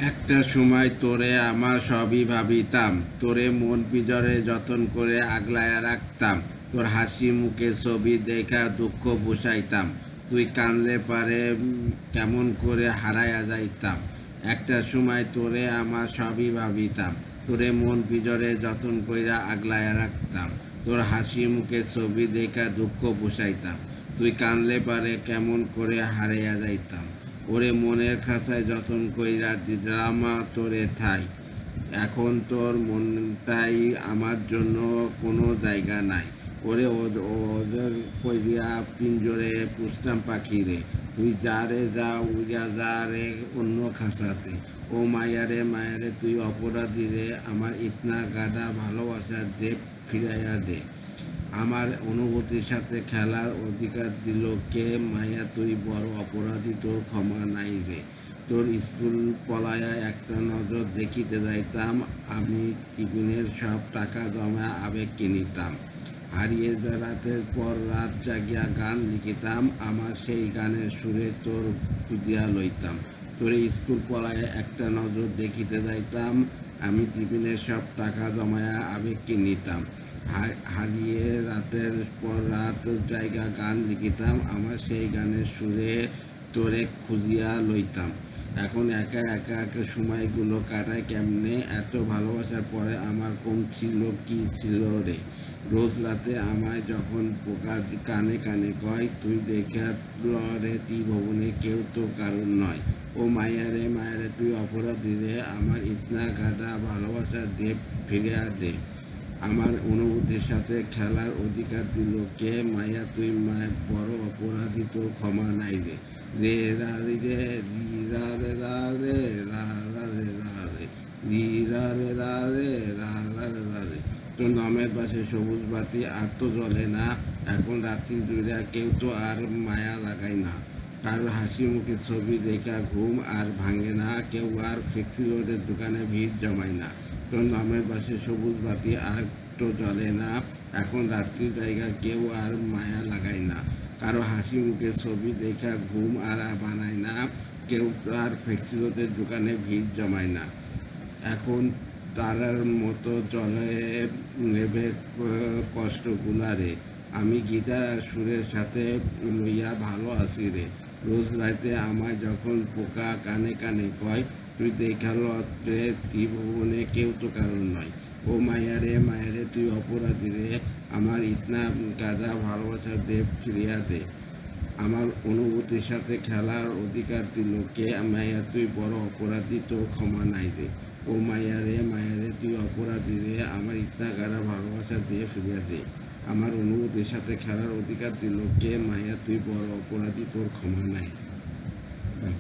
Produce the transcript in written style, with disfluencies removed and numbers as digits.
একটা সময় তোরে আমার সবই ভাবিতাম, তোরে মন পিজরে যতন করে আগলায়া রাখতাম, তোর হাসি মুখে ছবি দেখা দুঃখ বুঝাইতাম, তুই কানলে পারে কেমন করে হারায়া যাইতাম। একটা সময় তোরে আমার সবই ভাবিতাম, তোরে মন পিজরে যতন কইরা আগলায়া রাখতাম, তোর হাসি মুখে ছবি দেখা দুঃখ বুঝাইতাম, তুই কানলে পারে কেমন করে হারাইয়া যাইতাম। ওরে মনের খাঁচায় যতন কইরা দিলাম তোরে ঠাই, এখন তোর মনটাই আমার জন্য কোনো জায়গা নাই। ওরে ওদের কইরা পিঞ্জরে পুষতাম পাখি রে, তুই যা রে যা উড়া যা রে অন্য খাঁচাতে। ও মায়ারে মায়ারে তুই অপরাধী রে, আমার ইতনা গাদা ভালোবাসার দে ফিরাইয়া দে। আমার অনুভূতির সাথে খেলার অধিকার দিল কে? মায়া তুই বড় অপরাধী, তোর ক্ষমা নাই রে। তোর স্কুল পলায়া একটা নজর দেখিতে যাইতাম, আমি টিফিনের সব টাকা জমা আবেগ কিনিতাম, হারিয়ে রাতের পর রাত জাগিয়া গান লিখিতাম, আমার সেই গানের সুরে তোর খুঁজিয়া লইতাম। তোর স্কুল পলায় একটা নজর দেখিতে যাইতাম, আমি টিফিনের সব টাকা জমায়া আবেগ কিনিতাম, হারিয়ে রাতের পর রাত জায়গা গান লিখিতাম, আমার সেই গানের সুরে তোরে খুঁজিয়া লইতাম। এখন একা একা একা সময়গুলো কাটায় কেমনে? এত ভালোবাসার পরে আমার কম ছিল কি ছিল রে? রোজ রাতে আমায় যখন পোকা কানে কানে কয়, তুই দেখা রে ত্রিভুবনে কেউ তো কারণ নয়। ও মায়ারে মায়ারে তুই অপরাধী রে, আমার ইতনা গাদা ভালোবাসা দে ফিরিয়া দে। আমার অনুভূতির সাথে খেলার অধিকার দিল কে? মায়া তুই বড় অপরাধী, তোর ক্ষমা নাই রে। রে রা রে রে রি রা রে রা রে রা রা রে রা রে রি রা রে রা রে রা রা রে রা রে। তোর নামের পাশে সবুজ বাতি আর তো জ্বলে না, এখন রাত্রি জুড়ে কেউ তো আর মায়া লাগায় না, কারোর হাসি মুখে ছবি দেখা ঘুম আর ভাঙে না, কেউ আর ফ্লেক্সি রোডের দোকানে ভিড় জমায় না। তোর নামের পাশে সবুজ বাতি আর তো জ্বলে না, এখন রাত্রির জায়গা কেউ আর মায়া লাগায় না, কারো হাসি মুখে ছবি দেখা ঘুম আর বানায় না, কেউ আর ফ্লেক্সিলোদের দোকানে ভিড় জমায় না। এখন তারার মতো জলে নেবে কষ্টগুলারে, আমি গিটার আর সুরের সাথে লইয়া ভালো আছি রে। রোজ রাতে আমায় যখন পোকা কানে কানে কয়, তুই দেখাল রে ত্রিভুবনে কেউ তো কারণ নয়। ও মায়ারে মায়ারে তুই অপরাধী রে, আমার ইতনা গাদা ভালোবাসা দে ফিরিয়া দে। আমার অনুভূতির সাথে খেলার অধিকার দিল কে? মায়া তুই বড় অপরাধী, তোর ক্ষমা নাই রে। ও মায়ারে মায়ারে তুই অপরাধী রে, আমার ইতনা গাদা ভালোবাসা দিয়ে ফিরিয়া দে। আমার অনুভূতির সাথে খেলার অধিকার দিল কে? মায়া তুই বড় অপরাধী, তোর ক্ষমা নাই। বাই।